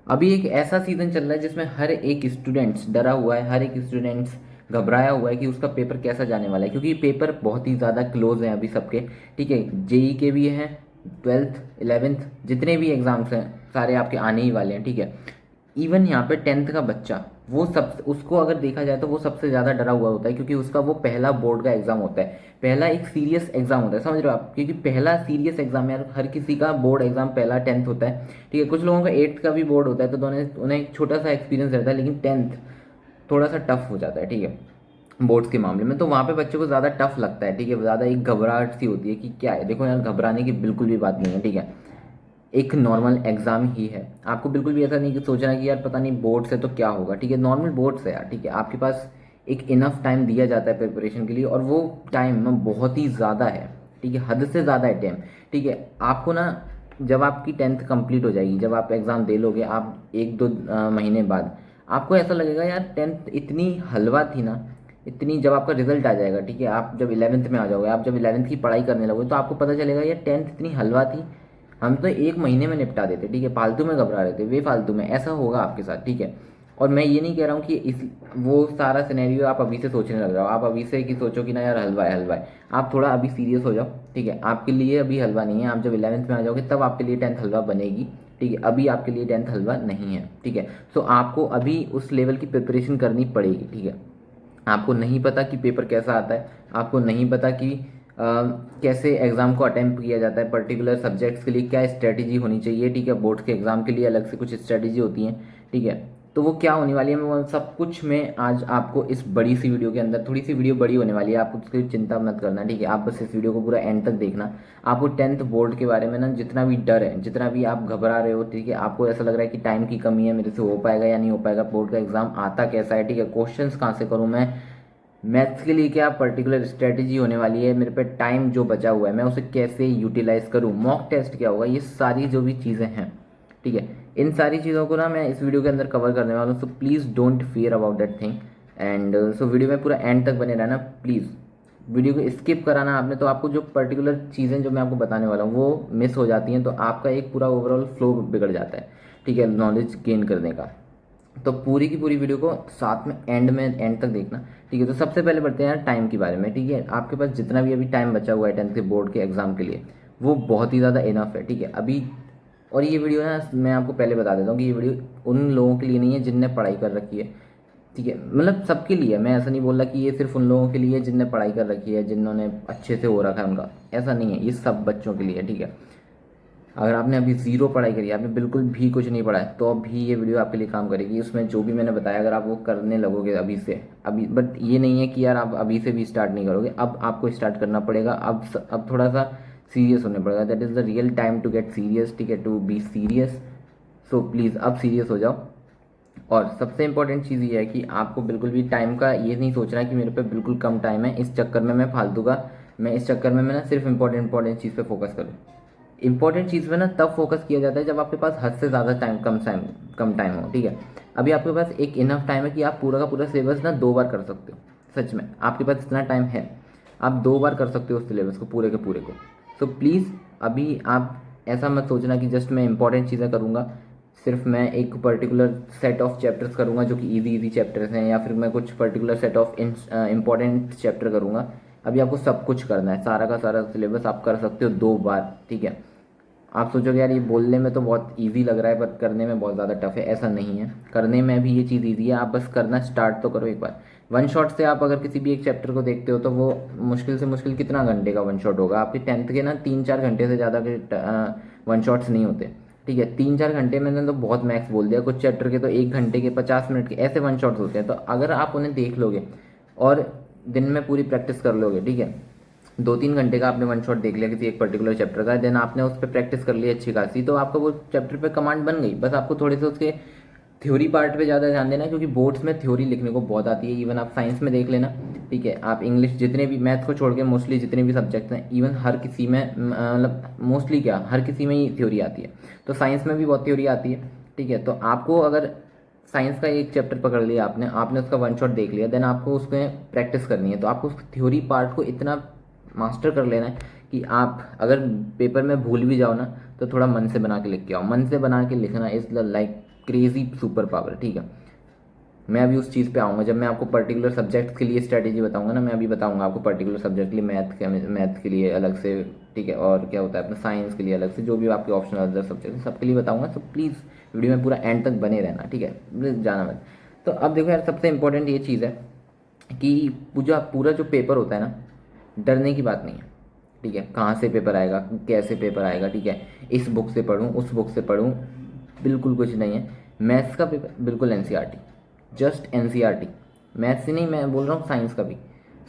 अभी एक ऐसा सीज़न चल रहा है जिसमें हर एक स्टूडेंट्स डरा हुआ है, हर एक स्टूडेंट्स घबराया हुआ है कि उसका पेपर कैसा जाने वाला है, क्योंकि पेपर बहुत ही ज़्यादा क्लोज हैं अभी सबके। ठीक है, जेई के भी हैं, 12th 11th जितने भी एग्ज़ाम्स हैं सारे आपके आने ही वाले हैं। ठीक है, इवन यहाँ पे 10th का बच्चा, वो सब उसको अगर देखा जाए तो वो सबसे ज़्यादा डरा हुआ होता है, क्योंकि उसका वो पहला बोर्ड का एग्ज़ाम होता है, पहला एक सीरियस एग्ज़ाम होता है, समझ रहे हो आप? क्योंकि पहला सीरियस एग्ज़ाम यार, हर किसी का बोर्ड एग्ज़ाम पहला 10th होता है। ठीक है, कुछ लोगों का 8th का भी बोर्ड होता है, तो दोनों उन्हें एक छोटा सा एक्सपीरियंस रहता है, लेकिन 10th थोड़ा सा टफ हो जाता है। ठीक है, बोर्ड्स के मामले में तो वहाँ पे बच्चों को ज़्यादा टफ लगता है। ठीक है, ज़्यादा एक घबराहट सी होती है कि क्या है। देखो यार, घबराने की बिल्कुल भी बात नहीं है। ठीक है, एक नॉर्मल एग्जाम ही है, आपको बिल्कुल भी ऐसा नहीं कि सोचना कि यार पता नहीं बोर्ड से तो क्या होगा। ठीक है, नॉर्मल बोर्ड से यार, ठीक है, आपके पास एक इनफ टाइम दिया जाता है प्रिपरेशन के लिए, और वो टाइम ना बहुत ही ज़्यादा है। ठीक है, हद से ज़्यादा है टाइम। ठीक है, आपको ना जब आपकी 10th कंप्लीट हो जाएगी, जब आप एग्ज़ाम दे लोगे, आप एक दो महीने बाद आपको ऐसा लगेगा यार 10th इतनी हलवा थी ना, इतनी। जब आपका रिजल्ट आ जाएगा, ठीक है, आप जब 11th में आ जाओगे, आप जब 11th की पढ़ाई करने लगोगे, तो आपको पता चलेगा यार 10th इतनी हलवा थी, हम तो एक महीने में निपटा देते। ठीक है, फालतू में घबरा रहे थे, वे फालतू में ऐसा होगा आपके साथ। ठीक है, और मैं ये नहीं कह रहा हूँ कि इस वो सारा सिनेरियो आप अभी से सोचने लग जाओ, आप अभी से कि सोचो कि ना यार हलवा है हलवा है। आप थोड़ा अभी सीरियस हो जाओ। ठीक है, आपके लिए अभी हलवा नहीं है, आप जब 11th में आ जाओगे तब आपके लिए 10th हलवा बनेगी। ठीक है, अभी आपके लिए 10th हलवा नहीं है। ठीक है, सो आपको अभी उस लेवल की प्रिपरेशन करनी पड़ेगी। ठीक है, आपको नहीं पता कि पेपर कैसा आता है, आपको नहीं पता कि कैसे एग्ज़ाम को अटेम्प्ट किया जाता है, पर्टिकुलर सब्जेक्ट्स के लिए क्या स्ट्रेटजी होनी चाहिए। ठीक है, बोर्ड्स के एग्ज़ाम के लिए अलग से कुछ स्ट्रेटजी होती हैं। ठीक है, तो वो क्या होने वाली है, मैं वो सब कुछ मैं आज आपको इस बड़ी सी वीडियो के अंदर, थोड़ी सी वीडियो बड़ी होने वाली है, आप उसकी चिंता मत करना। ठीक है, आप बस इस वीडियो को पूरा एंड तक देखना। आपको 10th बोर्ड के बारे में ना जितना भी डर है, जितना भी आप घबरा रहे हो, ठीक है, आपको ऐसा लग रहा है कि टाइम की कमी है, मेरे से हो पाएगा या नहीं हो पाएगा, बोर्ड का एग्ज़ाम आता कैसा है, ठीक है, क्वेश्चंस कहाँ से करूँ मैं, मैथ्स के लिए क्या पर्टिकुलर स्ट्रेटजी होने वाली है, मेरे पे टाइम जो बचा हुआ है मैं उसे कैसे यूटिलाइज करूँ, मॉक टेस्ट क्या होगा, ये सारी जो भी चीज़ें हैं। ठीक है, इन सारी चीज़ों को ना मैं इस वीडियो के अंदर कवर करने वाला हूँ, so please don't fear about that thing. And so video में पूरा एंड तक बने रहना प्लीज़। वीडियो को स्किप कराना आपने तो आपको जो पर्टिकुलर चीज़ें जो मैं आपको बताने वाला हूँ वो मिस हो जाती हैं, तो आपका एक पूरा ओवरऑल फ्लो बिगड़ जाता है। ठीक है, नॉलेज गेन करने का। तो पूरी की पूरी वीडियो को साथ में एंड तक देखना। ठीक है, तो सबसे पहले बढ़ते हैं यार टाइम के बारे में। ठीक है, आपके पास जितना भी अभी टाइम बचा हुआ है 10th के बोर्ड के एग्जाम के लिए, वो बहुत ही ज़्यादा इनफ है। ठीक है, अभी और ये वीडियो ना मैं आपको पहले बता देता हूँ कि ये वीडियो उन लोगों के लिए नहीं है जिनने पढ़ाई कर रखी है। ठीक है, मतलब सबके लिए, मैं ऐसा नहीं बोल रहा कि ये सिर्फ उन लोगों के लिए जिनने पढ़ाई कर रखी है, जिन्होंने अच्छे से हो रखा है उनका, ऐसा नहीं है, ये सब बच्चों के लिए है। ठीक है, अगर आपने अभी ज़ीरो पढ़ाई करी है, आपने बिल्कुल भी कुछ नहीं पढ़ा है, तो अभी ये वीडियो आपके लिए काम करेगी। उसमें जो भी मैंने बताया अगर आप वो करने लगोगे अभी से, अभी, बट ये नहीं है कि यार आप अभी से भी स्टार्ट नहीं करोगे, अब आपको स्टार्ट करना पड़ेगा। अब थोड़ा सा सीरियस होने पड़ेगा, that is the real time to get serious. ठीक है, to be serious. So please अब सीरियस हो जाओ। और सबसे इंपॉर्टेंट चीज़ ये है कि आपको बिल्कुल भी टाइम का ये नहीं सोचना है कि मेरे पे बिल्कुल कम टाइम है, इस चक्कर में मैं फालतू का, मैं इस चक्कर में मैं ना सिर्फ इंपॉर्टेंट चीज़ पे फोकस करूँ। इंपॉर्टेंट चीज़ पे ना तब फोकस किया जाता है जब आपके पास हद से ज़्यादा टाइम, कम टाइम हो। ठीक है, अभी आपके पास एक इनफ टाइम है कि आप पूरा का पूरा सिलेबस ना 2 बार कर सकते हो। सच में आपके पास इतना टाइम है, आप 2 बार कर सकते हो उस सिलेबस को पूरे के पूरे को। सो प्लीज़ अभी आप ऐसा मत सोचना कि जस्ट मैं इंपॉर्टेंट चीज़ें करूँगा, सिर्फ मैं एक पर्टिकुलर सेट ऑफ चैप्टर्स करूँगा जो कि इजी इजी चैप्टर्स हैं, या फिर मैं कुछ particular set of important chapter करूँगा। अभी आपको सब कुछ करना है, सारा का सारा सिलेबस आप कर सकते हो 2 बार। ठीक है, आप सोचोगे यार ये बोलने में तो बहुत इजी लग रहा है पर करने में बहुत ज़्यादा टफ है, ऐसा नहीं है, करने में भी ये चीज़ इजी है, आप बस करना स्टार्ट तो करो एक बार। वन शॉट से आप अगर किसी भी एक चैप्टर को देखते हो तो वो मुश्किल से मुश्किल कितना घंटे का वन शॉट होगा, आपके 10th के ना 3-4 घंटे से ज़्यादा के वन शॉट्स नहीं होते। ठीक है, 3-4 घंटे मैंने तो बहुत मैक्स बोल दिया, कुछ चैप्टर के तो 1 घंटे के, 50 मिनट के ऐसे वन शॉट्स होते हैं। तो अगर आप उन्हें देख लोगे और दिन में पूरी प्रैक्टिस कर लोगे, ठीक है, 2-3 घंटे का आपने वन शॉट देख लिया किसी एक पर्टिकुलर चैप्टर का, देन आपने उस पर प्रैक्टिस कर ली अच्छी खासी, तो आपका वो चैप्टर पे कमांड बन गई। बस आपको थोड़े से उसके थ्योरी पार्ट पे ज़्यादा ध्यान देना है, क्योंकि बोर्ड्स में थ्योरी लिखने को बहुत आती है। इवन आप साइंस में देख लेना, ठीक है, आप इंग्लिश, जितने भी, मैथ को छोड़ के मोस्टली जितने भी सब्जेक्ट्स हैं, इवन हर किसी में, मतलब मोस्टली क्या, हर किसी में ही थ्योरी आती है। तो साइंस में भी बहुत थ्योरी आती है। ठीक है, तो आपको अगर साइंस का एक चैप्टर पकड़ लिया आपने, आपने उसका वन शॉट देख लिया, देन आपको उसमें प्रैक्टिस करनी है। तो आपको उस थ्योरी पार्ट को इतना मास्टर कर लेना है कि आप अगर पेपर में भूल भी जाओ ना, तो थोड़ा मन से बना के लिख के आओ। मन से बना के लिखना is the like crazy super power, ठीक है। मैं अभी उस चीज़ पे आऊँगा जब मैं आपको पर्टिकुलर सब्जेक्ट के लिए स्ट्रैटेजी बताऊँगा ना। मैं अभी बताऊँगा आपको पर्टिकुलर सब्जेक्ट के लिए, मैथ के लिए अलग से, ठीक है, और क्या होता है अपना साइंस के लिए अलग से, जो भी आपके ऑप्शनल अदर सब्जेक्ट सबके लिए बताऊँगा। तो प्लीज़ वीडियो में पूरा एंड तक बने रहना, ठीक है, जाना मत। तो अब देखो यार, सबसे इंपॉर्टेंट ये चीज़ है कि पूरा जो पेपर होता है ना, डरने की बात नहीं है, ठीक है। कहाँ से पेपर आएगा, कैसे पेपर आएगा, ठीक है, इस बुक से पढ़ूँ उस बुक से पढ़ूँ, बिल्कुल कुछ नहीं है। मैथ्स का पेपर बिल्कुल एनसीईआरटी, जस्ट एनसीईआरटी। मैथ्स ही नहीं, मैं बोल रहा हूँ साइंस का भी,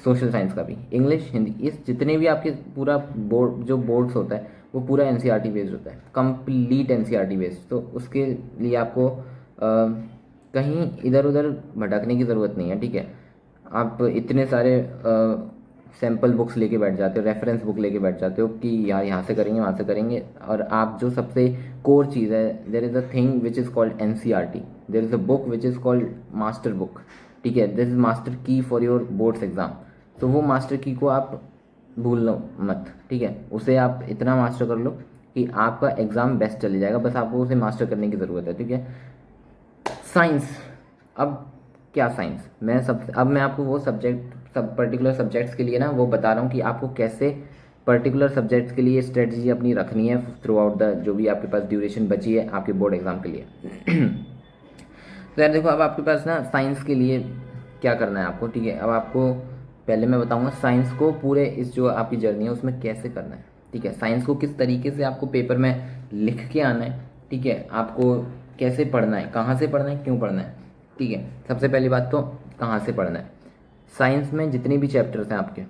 सोशल साइंस का भी, इंग्लिश, हिंदी, इस जितने भी आपके पूरा बोर्ड जो बोर्ड्स होता है वो पूरा एनसीईआरटी बेस्ड होता है, कंप्लीट एनसीईआरटी बेस्ड। तो उसके लिए आपको कहीं इधर उधर भटकने की ज़रूरत नहीं है, ठीक है। आप इतने सारे सैम्पल बुक्स लेके बैठ जाते हो, रेफरेंस बुक लेके बैठ जाते हो कि यार यहाँ से करेंगे वहाँ से करेंगे, और आप जो सबसे कोर चीज़ है, there is a thing which is called NCERT, there is a book which is called master book, ठीक है। दिस इज मास्टर की फॉर योर बोर्ड्स एग्जाम। तो वो मास्टर की को आप भूल लो मत, ठीक है। उसे आप इतना मास्टर कर लो कि आपका एग्ज़ाम बेस्ट चले जाएगा, बस आपको उसे मास्टर करने की ज़रूरत है, ठीक है। साइंस, अब क्या साइंस, अब मैं आपको वो सब पर्टिकुलर सब्जेक्ट्स के लिए ना वो बता रहा हूँ कि आपको कैसे पर्टिकुलर सब्जेक्ट्स के लिए स्ट्रेटजी अपनी रखनी है थ्रू आउट द जो भी आपके पास ड्यूरेशन बची है आपके बोर्ड एग्जाम के लिए। तो यार देखो, अब आपके पास ना साइंस के लिए क्या करना है आपको, ठीक है। अब आपको पहले मैं बताऊंगा साइंस को पूरे इस जो आपकी जर्नी है उसमें कैसे करना है, ठीक है। साइंस को किस तरीके से आपको पेपर में लिख के आना है, ठीक है। आपको कैसे पढ़ना है, कहाँ से पढ़ना है, क्यों पढ़ना है, ठीक है। सबसे पहली बात तो कहाँ से पढ़ना है। साइंस में जितने भी चैप्टर्स हैं आपके,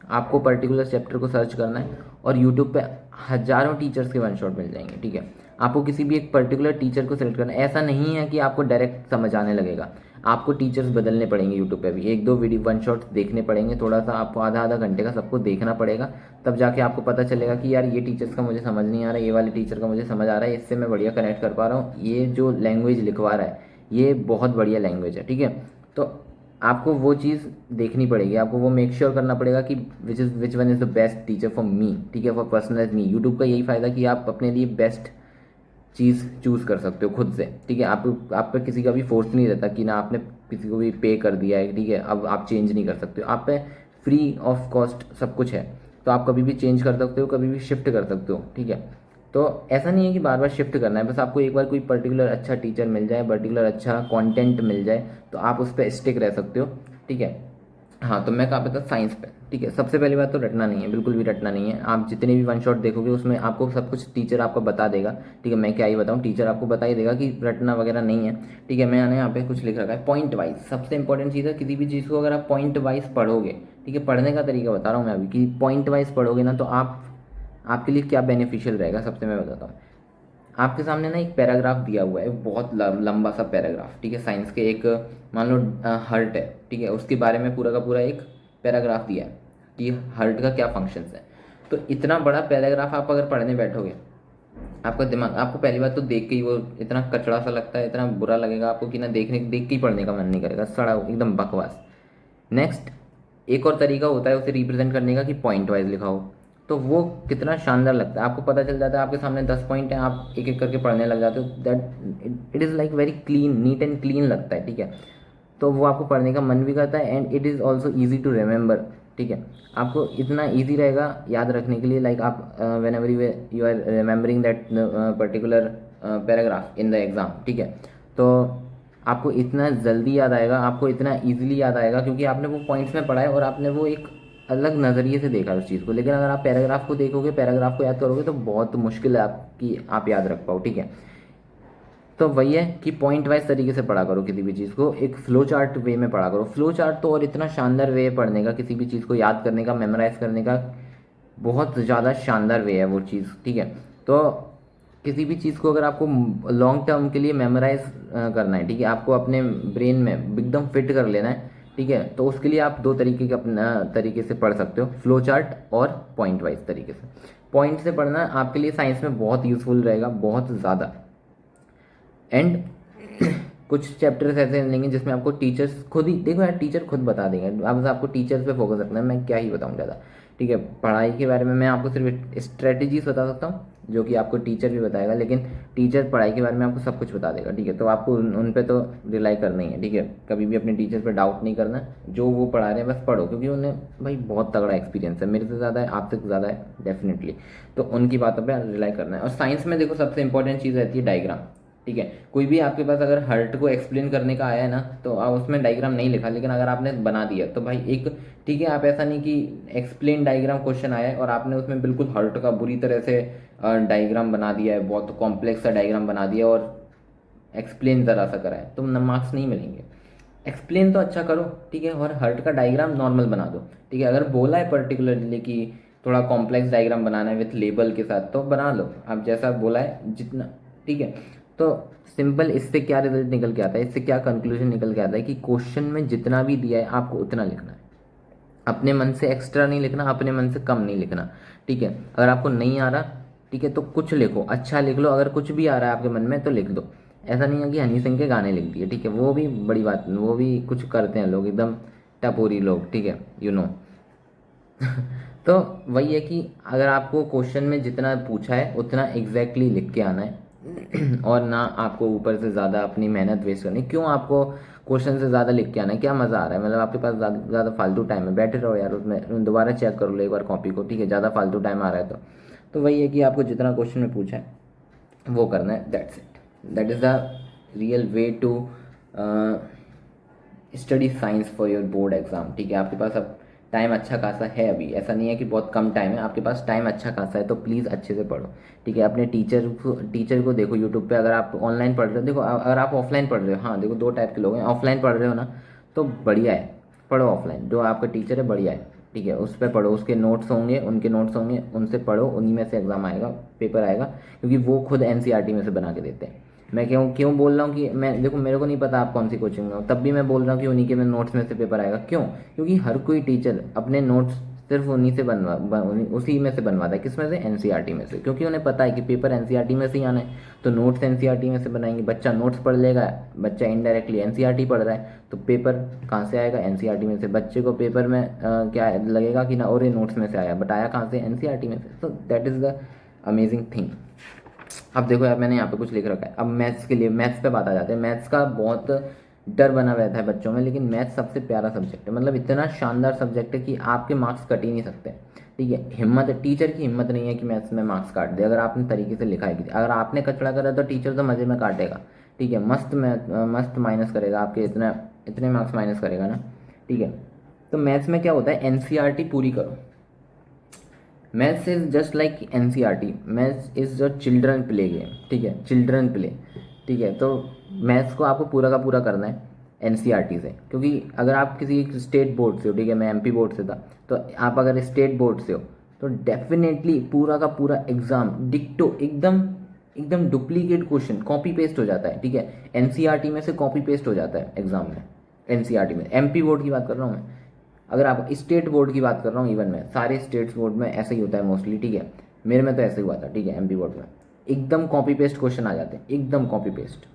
आपको पर्टिकुलर चैप्टर को सर्च करना है और यूट्यूब पे हज़ारों टीचर्स के वन शॉट मिल जाएंगे, ठीक है। आपको किसी भी एक पर्टिकुलर टीचर को सेलेक्ट करना है। ऐसा नहीं है कि आपको डायरेक्ट समझ आने लगेगा, आपको टीचर्स बदलने पड़ेंगे यूट्यूब पे भी, एक दो वीडियो वन शॉट देखने पड़ेंगे, थोड़ा सा आपको आधा आधा घंटे का सबको देखना पड़ेगा, तब जाके आपको पता चलेगा कि यार ये टीचर्स का मुझे समझ नहीं आ रहा है, ये वाले टीचर का मुझे समझ आ रहा है, इससे मैं बढ़िया कनेक्ट कर पा रहा हूँ, ये जो लैंग्वेज लिखवा रहा है ये बहुत बढ़िया लैंग्वेज है, ठीक है। तो आपको वो चीज़ देखनी पड़ेगी, आपको वो मेक श्योर करना पड़ेगा कि which one is the best teacher for me, ठीक है, फॉर पर्सनल मी। यूट्यूब का यही फ़ायदा कि आप अपने लिए बेस्ट चीज़ चूज़ कर सकते हो खुद से, ठीक है। आप पे किसी का भी फोर्स नहीं रहता कि ना आपने किसी को भी पे कर दिया है, ठीक है, अब आप चेंज नहीं कर सकते हो, आप पे फ्री ऑफ कॉस्ट सब कुछ है। तो आप कभी भी चेंज कर सकते हो, कभी भी शिफ्ट कर सकते हो, ठीक है। तो ऐसा नहीं है कि बार बार शिफ्ट करना है, बस आपको एक बार कोई पर्टिकुलर अच्छा टीचर मिल जाए, पर्टिकुलर अच्छा कंटेंट मिल जाए तो आप उस पर स्टिक रह सकते हो, ठीक है। हाँ, तो मैं कहाँ पे था, साइंस पे, ठीक है। सबसे पहली बात तो रटना नहीं है, बिल्कुल भी रटना नहीं है। आप जितने भी वन शॉट देखोगे उसमें आपको सब कुछ टीचर आपको बता देगा, ठीक है। मैं क्या ही बताऊँ, टीचर आपको बता ही देगा कि रटना वगैरह नहीं है, ठीक है। मैंने यहाँ पे कुछ लिख रखा है पॉइंट वाइज। सबसे इंपॉर्टेंट चीज़ है किसी भी चीज़ को अगर आप पॉइंट वाइज पढ़ोगे, ठीक है, पढ़ने का तरीका बता रहा हूँ मैं अभी कि पॉइंट वाइज पढ़ोगे ना तो आपके लिए क्या बेनिफिशियल रहेगा, सबसे मैं बताता हूँ। आपके सामने ना एक पैराग्राफ दिया हुआ है, बहुत लंबा सा पैराग्राफ, ठीक है। साइंस के एक मान लो हर्ट है, ठीक है, उसके बारे में पूरा का पूरा एक पैराग्राफ दिया है कि हर्ट का क्या फंक्शंस है। तो इतना बड़ा पैराग्राफ आप अगर पढ़ने बैठोगे, आपका दिमाग, आपको पहली बात तो देख के ही वो इतना कचड़ा सा लगता है, इतना बुरा लगेगा आपको कि ना देख के ही पढ़ने का मन नहीं करेगा, सड़ा एकदम बकवास। नेक्स्ट, एक और तरीका होता है उसे रिप्रेजेंट करने का कि पॉइंट वाइज लिखा हो, तो वो कितना शानदार लगता है। आपको पता चल जाता है आपके सामने 10 पॉइंट हैं, आप एक एक करके पढ़ने लग जाते हो, that it is like very clean, neat and clean लगता है, ठीक है। तो वो आपको पढ़ने का मन भी करता है and it is also easy to remember, ठीक है। आपको इतना ईजी रहेगा याद रखने के लिए, लाइक आप whenever you are remembering that particular paragraph in the exam, ठीक है। तो आपको इतना जल्दी याद आएगा, आपको इतना ईजिली याद आएगा क्योंकि आपने वो पॉइंट्स में पढ़ा है और आपने वो एक अलग नज़रिए से देखा उस चीज़ को। लेकिन अगर आप पैराग्राफ को देखोगे, पैराग्राफ को याद करोगे तो बहुत मुश्किल है आपकी आप याद रख पाओ, ठीक है। तो वही है कि पॉइंट वाइज तरीके से पढ़ा करो किसी भी चीज़ को, एक फ्लो चार्ट वे में पढ़ा करो। फ्लो चार्ट तो और इतना शानदार वे है पढ़ने का, किसी भी चीज़ को याद करने का, मेमोराइज करने का, बहुत ज़्यादा शानदार वे है वो चीज़, ठीक है। तो किसी भी चीज़ को अगर आपको लॉन्ग टर्म के लिए मेमोराइज करना है, ठीक है, आपको अपने ब्रेन में एकदम फिट कर लेना है, ठीक है, तो उसके लिए आप दो तरीके के अपना तरीके से पढ़ सकते हो, फ्लो चार्ट और पॉइंट वाइज तरीके से। पॉइंट से पढ़ना आपके लिए साइंस में बहुत यूज़फुल रहेगा, बहुत ज़्यादा। एंड कुछ चैप्टर्स ऐसे मिलेंगे जिसमें आपको टीचर्स खुद ही, देखो यार टीचर खुद बता देंगे, अब आपको टीचर्स पे फोकस रखना है, मैं क्या ही बताऊँ ज़्यादा, ठीक है। पढ़ाई के बारे में मैं आपको सिर्फ स्ट्रेटजीज बता सकता हूँ, जो कि आपको टीचर भी बताएगा, लेकिन टीचर पढ़ाई के बारे में आपको सब कुछ बता देगा, ठीक है। तो आपको उन पे तो रिलाई करना ही है, ठीक है। कभी भी अपने टीचर पे डाउट नहीं करना, जो वो पढ़ा रहे हैं बस पढ़ो, क्योंकि उन्हें भाई बहुत तगड़ा एक्सपीरियंस है, मेरे से ज़्यादा है, आपसे ज़्यादा है डेफिनेटली। तो उनकी बातों पर रिलाई करना है। और साइंस में देखो सबसे इंपॉर्टेंट चीज़ रहती है डायग्राम, ठीक है। कोई भी आपके पास अगर हर्ट को एक्सप्लेन करने का आया है ना, तो आप उसमें डायग्राम नहीं लिखा, लेकिन अगर आपने बना दिया तो भाई एक, ठीक है, आप ऐसा नहीं कि एक्सप्लेन डायग्राम क्वेश्चन आया है और आपने उसमें बिल्कुल हर्ट का बुरी तरह से डायग्राम बना दिया है, बहुत कॉम्प्लेक्स सा डायग्राम बना दिया और एक्सप्लेन ज़रा सा करा है, तो मार्क्स नहीं मिलेंगे। एक्सप्लेन तो अच्छा करो, ठीक है, और हर्ट का डायग्राम नॉर्मल बना दो, ठीक है। अगर बोला है पर्टिकुलरली कि थोड़ा कॉम्प्लेक्स डायग्राम बनाना है विथ लेबल के साथ, तो बना लो आप जैसा बोला है जितना, ठीक है। तो सिंपल, इससे क्या रिजल्ट निकल के आता है, इससे क्या कंक्लूजन निकल के आता है कि क्वेश्चन में जितना भी दिया है आपको उतना लिखना है, अपने मन से एक्स्ट्रा नहीं लिखना, अपने मन से कम नहीं लिखना, ठीक है। अगर आपको नहीं आ रहा, ठीक है, तो कुछ लिखो, अच्छा लिख लो। अगर कुछ भी आ रहा है आपके मन में तो लिख दो। ऐसा नहीं है कि हनी सिंह के गाने लिख दिए, ठीक है, वो भी बड़ी बात, वो भी कुछ करते हैं लोग एकदम टपोरी लोग, ठीक है, यू नो। तो वही है कि अगर आपको क्वेश्चन में जितना पूछा है उतना एग्जैक्टली लिख के आना है और ना आपको ऊपर से ज़्यादा अपनी मेहनत वेस्ट करनी। क्यों आपको क्वेश्चन से ज़्यादा लिख के आना है, क्या मज़ा आ रहा है, मतलब आपके पास ज़्यादा फालतू टाइम है, बैठे रहो यार उसमें, दोबारा चेक कर लो एक बार कॉपी को, ठीक है, ज़्यादा फालतू टाइम आ रहा है तो वही है कि आपको जितना क्वेश्चन में पूछा है वो करना है, that's it, that is the real way to study science for your board exam, ठीक है। आपके पास अब टाइम अच्छा खासा है, अभी ऐसा नहीं है कि बहुत कम टाइम है, आपके पास टाइम अच्छा खासा है, तो प्लीज़ अच्छे से पढ़ो, ठीक है। अपने टीचर को देखो यूट्यूब पे, अगर आप ऑनलाइन पढ़ रहे हो देखो, अगर आप ऑफलाइन पढ़ रहे हो, हाँ देखो दो टाइप के लोग हैं, ऑफलाइन पढ़ रहे हो ना तो बढ़िया है, पढ़ो ऑफलाइन, जो आपका टीचर है बढ़िया है, ठीक है, उस पर पढ़ो, उसके नोट्स होंगे, उनके नोट्स होंगे, उनसे पढ़ो, उन्हीं में से एग्ज़ाम आएगा, पेपर आएगा, क्योंकि वो खुद एनसीईआरटी में से बना के देते हैं। मैं क्यों क्यों बोल रहा हूँ कि मैं, देखो मेरे को नहीं पता आप कौन सी कोचिंग में हो, तब भी मैं बोल रहा हूँ कि उन्हीं के में नोट्स में से पेपर आएगा। क्यों? क्योंकि हर कोई टीचर अपने नोट्स सिर्फ उन्हीं से उसी में से बनवाता है, किस में से, एनसीईआरटी में से, क्योंकि उन्हें पता है कि पेपर एनसीईआरटी में से ही आना है, तो नोट्स एनसीईआरटी में से बनाएंगे। बच्चा नोट्स पढ़ लेगा, बच्चा इनडायरेक्टली एनसीईआरटी पढ़ रहा है, तो पेपर कहाँ से आएगा, एनसीईआरटी में से। बच्चे को पेपर में क्या लगेगा कि ना, और ये नोट्स में से आया, बट आया कहाँ से, एनसीईआरटी में से। तो that is the amazing thing. अब देखो यार, मैंने यहाँ पे कुछ लिख रखा है, अब मैथ्स के लिए, मैथ्स पे बात आ जाते हैं। मैथ्स का बहुत डर बना रहता है बच्चों में, लेकिन मैथ्स सबसे प्यारा सब्जेक्ट है, मतलब इतना शानदार सब्जेक्ट है कि आपके मार्क्स कट ही नहीं सकते, ठीक है। हिम्मत, टीचर की हिम्मत नहीं है कि मैथ्स में मार्क्स काट दे, अगर आपने तरीके से लिखा है कि, अगर आपने कचड़ा करा तो टीचर तो मज़े में काटेगा, ठीक है, मस्त माइनस करेगा आपके, इतना इतने मार्क्स माइनस करेगा ना, ठीक है। तो मैथ्स में क्या होता है, एनसीईआरटी पूरी करो। Maths is just like NCERT, maths is a children play game, ठीक है, चिल्ड्रन प्ले, ठीक है। तो मैथ्स को आपको पूरा का पूरा करना है एनसीईआरटी से, क्योंकि अगर आप किसी स्टेट बोर्ड से हो, ठीक है, मैं एमपी बोर्ड से था, तो आप अगर स्टेट बोर्ड से हो तो डेफिनेटली पूरा का पूरा एग्जाम डिक्टो, एकदम एकदम डुप्लीकेट क्वेश्चन, कॉपी पेस्ट हो जाता है, ठीक है, एनसीईआरटी में से कॉपी पेस्ट हो जाता है एग्जाम में, एनसीईआरटी में। एमपी बोर्ड की बात कर रहा हूँ मैं, अगर आप स्टेट बोर्ड की बात कर रहा हूँ, इवन में सारे स्टेट्स बोर्ड में ऐसा ही होता है मोस्टली, ठीक है, मेरे में तो ऐसे ही हुआ था, ठीक है। एमपी बोर्ड में एकदम कॉपी पेस्ट क्वेश्चन आ जाते हैं, एकदम कॉपी पेस्ट,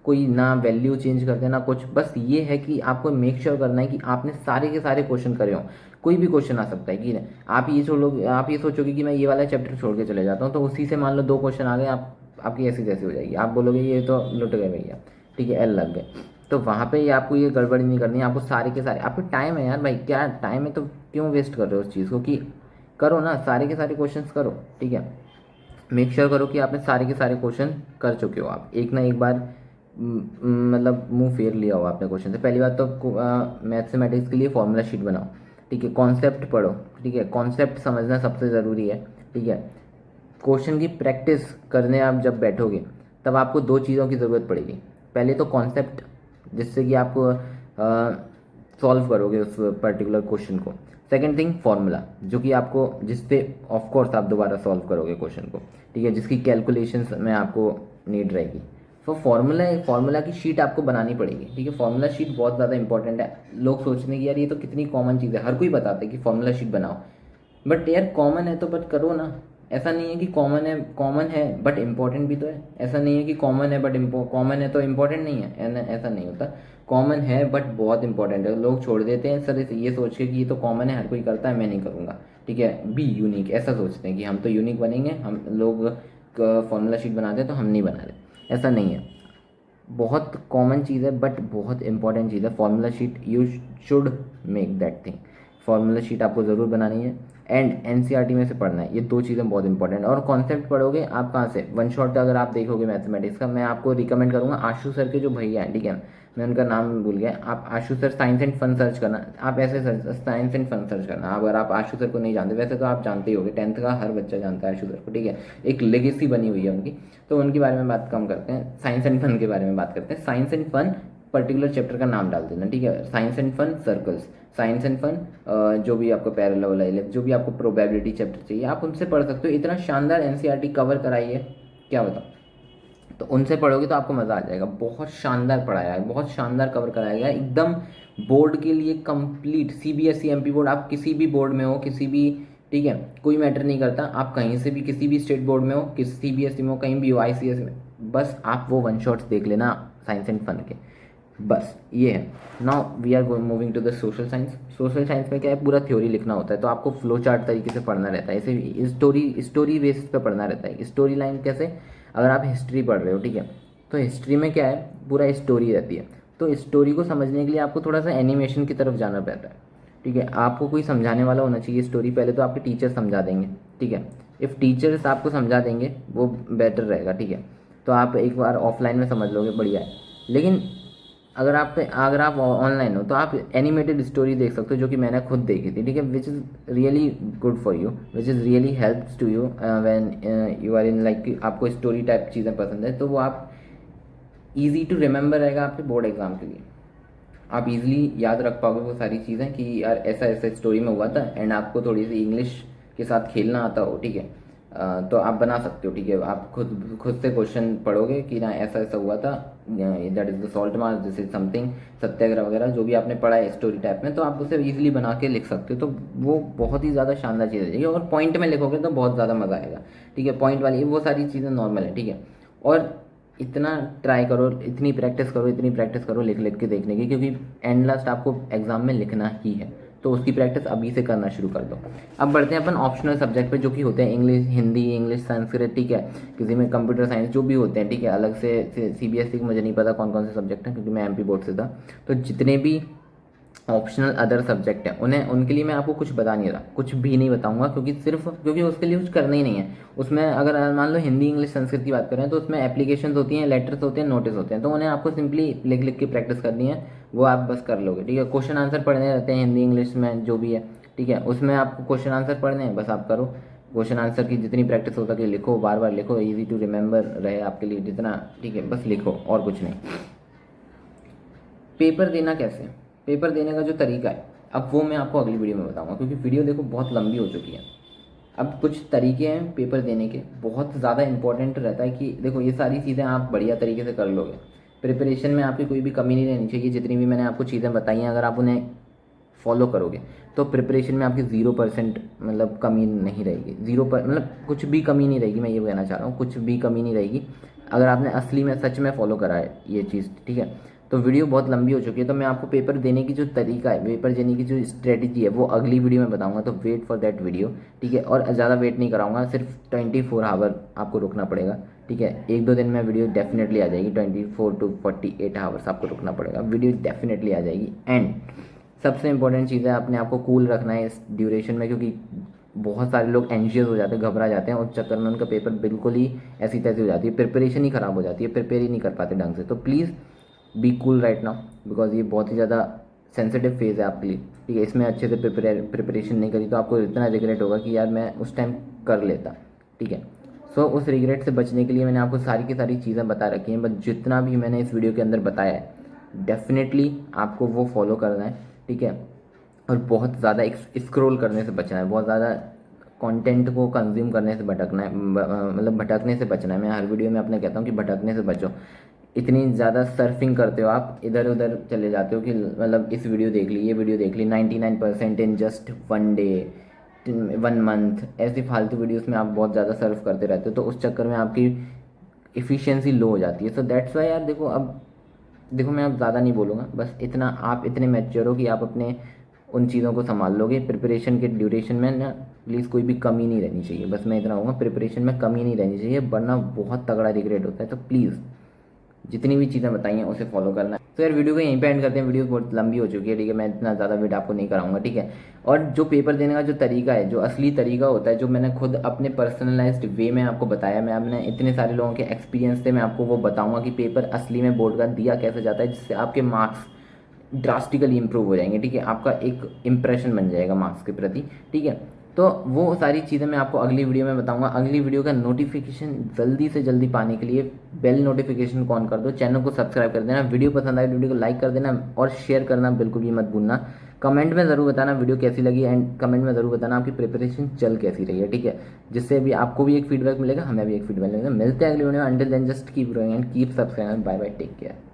कोई ना वैल्यू चेंज करते ना कुछ, बस ये है कि आपको मेक श्योर करना है कि आपने सारे के सारे क्वेश्चन करे हों। कोई भी क्वेश्चन आ सकता है कि आप ये सोचोगे कि मैं ये वाला चैप्टर छोड़ के चले जाता हूँ, तो उसी से मान लो 2 क्वेश्चन आ गए, आपकी ऐसी तैसी हो जाएगी, आप बोलोगे ये तो लुट गए भैया, ठीक है, एल लग गए। तो वहाँ पे आपको ये गड़बड़ी नहीं करनी है, आपको सारे के सारे, आपको टाइम है यार भाई, क्या टाइम है तो क्यों वेस्ट कर रहे हो उस चीज़ को, कि करो ना, सारे के सारे क्वेश्चंस करो, ठीक है। मेक श्योर करो कि आपने सारे के सारे क्वेश्चन कर चुके हो, आप एक ना एक बार मतलब मुंह फेर लिया हो आपने क्वेश्चन से। पहली बात तो मैथमेटिक्स के लिए फॉर्मूला शीट बनाओ, ठीक है, कॉन्सेप्ट पढ़ो, ठीक है, कॉन्सेप्ट समझना सबसे ज़रूरी है, ठीक है। क्वेश्चन की प्रैक्टिस करने आप जब बैठोगे तब आपको 2 चीज़ों की ज़रूरत पड़ेगी। पहले तो कॉन्सेप्ट, जिससे कि आप सॉल्व करोगे उस पर्टिकुलर क्वेश्चन को। सेकेंड थिंग फॉर्मूला, जो कि आपको, जिससे ऑफ कोर्स आप दोबारा सॉल्व करोगे क्वेश्चन को, ठीक है, जिसकी कैलकुलेशंस में आपको नीड रहेगी। तो फॉर्मूला की शीट आपको बनानी पड़ेगी, ठीक है। फॉर्मूला शीट बहुत ज़्यादा इंपॉर्टेंट है। लोग सोचते हैं कि यार ये तो कितनी कॉमन चीज़ है, हर कोई बताता है कि फॉर्मूला शीट बनाओ, बट यार कॉमन है तो बट करो ना। ऐसा नहीं है कि कॉमन है बट इम्पोर्टेंट भी तो है। ऐसा नहीं है कि कॉमन है बट कॉमन है तो इम्पोर्टेंट नहीं है, ऐसा नहीं होता। कॉमन है बट बहुत इंपॉर्टेंट है। लोग छोड़ देते हैं सर ये सोच के कि ये तो कॉमन है, हर कोई करता है, मैं नहीं करूँगा, ठीक है, बी यूनिक, ऐसा सोचते हैं कि हम तो यूनिक बनेंगे, हम लोग फॉर्मूला शीट बनाते हैं तो हम नहीं बना रहे, ऐसा नहीं है। बहुत कॉमन चीज़ है बट बहुत इंपॉर्टेंट चीज़ है formula sheet. You should make that thing. Formula sheet आपको ज़रूर बनानी है एंड एनसीईआरटी में से पढ़ना है। ये दो चीज़ें बहुत इंपॉर्टेंट है। और कॉन्सेप्ट पढ़ोगे आप कहाँ से, वन शॉट अगर आप देखोगे मैथमेटिक्स का, मैं आपको रिकमेंड करूँगा आशु सर के जो भैया हैं, ठीक है, मैं उनका नाम भूल गया, आप Ashu sir science and fun search करना, आप ऐसे search science and fun search करना। अगर आप आशु सर को नहीं जानते, वैसे तो आप जानते ही होगे, 10th का हर बच्चा जानता है आशु सर को, ठीक है, एक लेगेसी बनी हुई है उनकी। तो उनके बारे में बात कम करते हैं, साइंस एंड फन के बारे में बात करते हैं। Science and fun particular chapter का नाम डाल देना, ठीक है, science and fun circles, science and fun, जो भी आपको पैरेलल, जो भी आपको प्रोबेबिलिटी चैप्टर चाहिए आप उनसे पढ़ सकते हो। इतना शानदार एनसीईआरटी कवर कराई है, क्या बताऊँ। तो उनसे पढ़ोगे तो आपको मज़ा आ जाएगा। बहुत शानदार पढ़ाया है, बहुत शानदार कवर कराया गया है एकदम, बोर्ड के लिए कंप्लीट। सीबीएसई एमपी बोर्ड, आप किसी भी बोर्ड में हो, किसी भी, ठीक है, कोई मैटर नहीं करता, आप कहीं से भी किसी भी स्टेट बोर्ड में हो, किसी सीबीएसई में हो, कहीं भी हो, आईसीएसई में, बस आप वो वन शॉट्स देख लेना साइंस एंड फन के, बस ये है। Now we are moving to the social science. Social science में क्या है, पूरा थ्योरी लिखना होता है, तो आपको फ्लो चार्ट तरीके से पढ़ना रहता है, ऐसे स्टोरी बेसिस पे पढ़ना रहता है। स्टोरी लाइन कैसे, अगर आप हिस्ट्री पढ़ रहे हो, ठीक है, तो हिस्ट्री में क्या है, पूरा स्टोरी रहती है, तो स्टोरी को समझने के लिए आपको थोड़ा सा एनिमेशन की तरफ जाना पड़ता है, ठीक है। आपको कोई समझाने वाला होना चाहिए स्टोरी, पहले तो आपके टीचर समझा देंगे, ठीक है, इफ़ टीचर्स आपको समझा देंगे वो बेटर रहेगा, ठीक है, तो आप एक बार ऑफलाइन में समझ लोगे, बढ़िया है। लेकिन अगर आप ऑनलाइन हो तो आप एनिमेटेड स्टोरी देख सकते हो, जो कि मैंने खुद देखी थी, ठीक है, which is really good for you, which is really helps to you when you are in like, आपको स्टोरी टाइप चीज़ें पसंद है तो वो आप ईजी टू रिमेंबर रहेगा आपके बोर्ड एग्जाम के लिए। आप इजीली याद रख पाओगे वो सारी चीज़ें कि यार ऐसा ऐसा स्टोरी में हुआ था, एंड आपको थोड़ी सी इंग्लिश के साथ खेलना आता हो, ठीक है, तो आप बना सकते हो, ठीक है। आप खुद से क्वेश्चन पढ़ोगे कि ना ऐसा ऐसा हुआ था, that is the salt march, this is something, satyagraha वगैरह जो भी आपने पढ़ा है स्टोरी टाइप में, तो आप उसे इजीली बना के लिख सकते हो। तो वो बहुत ही ज़्यादा शानदार चीज़ है, और पॉइंट में लिखोगे तो बहुत ज़्यादा मज़ा आएगा, ठीक है। पॉइंट वाली वो सारी चीज़ें नॉर्मल है, ठीक है। और इतना ट्राई करो, इतनी प्रैक्टिस करो, इतनी प्रैक्टिस करो लिख लिख के देखने की, क्योंकि एंड लास्ट आपको एग्जाम में लिखना ही है, तो उसकी प्रैक्टिस अभी से करना शुरू कर दो। अब बढ़ते हैं अपन ऑप्शनल सब्जेक्ट पे, जो कि होते हैं इंग्लिश, हिंदी, इंग्लिश, संस्कृत, ठीक है, किसी में कंप्यूटर साइंस, जो भी होते हैं, ठीक है। अलग से सीबीएसई को मुझे नहीं पता कौन कौन से सब्जेक्ट हैं, क्योंकि मैं एमपी बोर्ड से था। तो जितने भी ऑप्शनल अदर सब्जेक्ट हैं उनके लिए मैं आपको कुछ बता नहीं रहा, कुछ भी नहीं बताऊंगा, क्योंकि उसके लिए कुछ करना ही नहीं है। उसमें अगर मान लो हिंदी, इंग्लिश, संस्कृत की बात करें तो उसमें एप्लीकेशंस होती हैं, लेटर्स होते हैं, नोटिस होते हैं, तो उन्हें आपको सिंपली लिख लिख के प्रैक्टिस करनी है, वो आप बस कर लोगे, ठीक है। क्वेश्चन आंसर पढ़ने रहते हैं हिंदी इंग्लिश में जो भी है, ठीक है, उसमें आपको क्वेश्चन आंसर पढ़ने हैं, बस आप करो। क्वेश्चन आंसर की जितनी प्रैक्टिस हो सके लिखो, बार बार लिखो, ईजी टू रिमेंबर रहे आपके लिए जितना, ठीक है, बस लिखो और कुछ नहीं। पेपर देना कैसे, पेपर देने का जो तरीका है, अब वो मैं आपको अगली वीडियो में बताऊंगा, क्योंकि वीडियो देखो बहुत लंबी हो चुकी है। अब कुछ तरीके हैं पेपर देने के, बहुत ज़्यादा इंपॉर्टेंट रहता है कि देखो ये सारी चीज़ें आप बढ़िया तरीके से कर लोगे, प्रिपरेशन में आपकी कोई भी कमी नहीं रहनी चाहिए। जितनी भी मैंने आपको चीज़ें बताई हैं अगर आप उन्हें फॉलो करोगे तो प्रिपरेशन में आपकी 0% मतलब कमी नहीं रहेगी, मतलब कुछ भी कमी नहीं रहेगी, मैं ये कहना चाह रहा हूँ, कुछ भी कमी नहीं रहेगी अगर आपने असली में सच में फॉलो करा है ये चीज़, ठीक है। तो वीडियो बहुत लंबी हो चुकी है, तो मैं आपको पेपर देने की जो तरीका है, पेपर देने की जो स्ट्रेटजी है वो अगली वीडियो में बताऊंगा, तो वेट फॉर दैट वीडियो, ठीक है। और ज़्यादा वेट नहीं कराऊंगा, सिर्फ 24 आवर आपको रुकना पड़ेगा, ठीक है। 1-2 दिन में वीडियो डेफिनेटली आ जाएगी, 24 to 48 आवर्स आपको रुकना पड़ेगा, वीडियो डेफिनेटली आ जाएगी। एंड सबसे इंपॉर्टेंट चीज़ है, आपने आपको कूल रखना है इस ड्यूरेशन में, क्योंकि बहुत सारे लोग एंशियस हो जाते हैं, घबरा जाते हैं, उस चक्कर में उनका पेपर बिल्कुल ही ऐसी तैसी हो जाती है, प्रिपरेशन ही ख़राब हो जाती है, प्रिपेयर ही नहीं कर पाते ढंग से। तो please be cool right now, because ये बहुत ही ज़्यादा सेंसिटिव फेज़ है आपके लिए, ठीक है। इसमें अच्छे से प्रिपरेशन नहीं करी तो आपको इतना रिग्रेट होगा कि यार मैं उस टाइम कर लेता, ठीक है। सो उस रिग्रेट से बचने के लिए मैंने आपको सारी की सारी चीज़ें बता रखी हैं, बट जितना भी मैंने इस वीडियो के अंदर बताया है डेफिनेटली आपको वो फॉलो करना है, ठीक है। और बहुत ज़्यादा स्क्रॉल करने से बचना है, बहुत ज़्यादा कंटेंट को कंज्यूम करने से भटकना है, मतलब भटकने से बचना है। मैं हर वीडियो में अपने कहता हूँ कि भटकने से बचो। इतनी ज़्यादा सर्फिंग करते हो आप, इधर उधर चले जाते हो कि मतलब इस वीडियो देख ली, ये वीडियो देख ली, 99% इन जस्ट 1 डे, 1 मंथ, ऐसी फालतू वीडियोस में आप बहुत ज़्यादा सर्फ करते रहते हो, तो उस चक्कर में आपकी इफ़िशियंसी लो हो जाती है। सो दैट्स वाई यार देखो, अब देखो मैं अब ज़्यादा नहीं बोलूँगा, बस इतना, आप इतने मैच्योर हो कि आप अपने उन चीज़ों को संभाल लोगे। प्रिपरेशन के ड्यूरेशन में ना प्लीज़ कोई भी कमी नहीं रहनी चाहिए, बस मैं इतना कहूँगा, प्रिपरेशन में कमी नहीं रहनी चाहिए, वरना बहुत तगड़ा रिग्रेट होता है। तो प्लीज़ जितनी भी चीज़ें बताई हैं उसे फॉलो करना है। तो यार वीडियो को यहीं पे एंड करते हैं, वीडियो बहुत लंबी हो चुकी है, ठीक है, मैं इतना ज़्यादा वेट आपको नहीं कराऊंगा, ठीक है। और जो पेपर देने का जो तरीका है, जो असली तरीका होता है, जो मैंने खुद अपने पर्सनलाइज्ड वे में आपको बताया, मैं अपने इतने सारे लोगों के एक्सपीरियंस से मैं आपको वो बताऊंगा कि पेपर असली में बोर्ड का दिया कैसे जाता है, जिससे आपके मार्क्स ड्रास्टिकली इंप्रूव हो जाएंगे, ठीक है, आपका एक इंप्रेशन बन जाएगा मार्क्स के प्रति, ठीक है। तो वो सारी चीज़ें मैं आपको अगली वीडियो में बताऊंगा। अगली वीडियो का नोटिफिकेशन जल्दी से जल्दी पाने के लिए बेल नोटिफिकेशन को ऑन कर दो, चैनल को सब्सक्राइब कर देना, वीडियो पसंद आए वीडियो को लाइक कर देना और शेयर करना बिल्कुल भी मत भूलना। कमेंट में ज़रूर बताना वीडियो कैसी लगी, एंड कमेंट में ज़रूर बताना आपकी प्रिपरेशन चल कैसी रही है, ठीक है, जिससे भी आपको भी एक फीडबैक मिलेगा, हमें भी एक फीडबैक मिलेगा। मिलते हैं अगली वीडियो में, until then just keep growing and keep subscribe, bye bye, take care.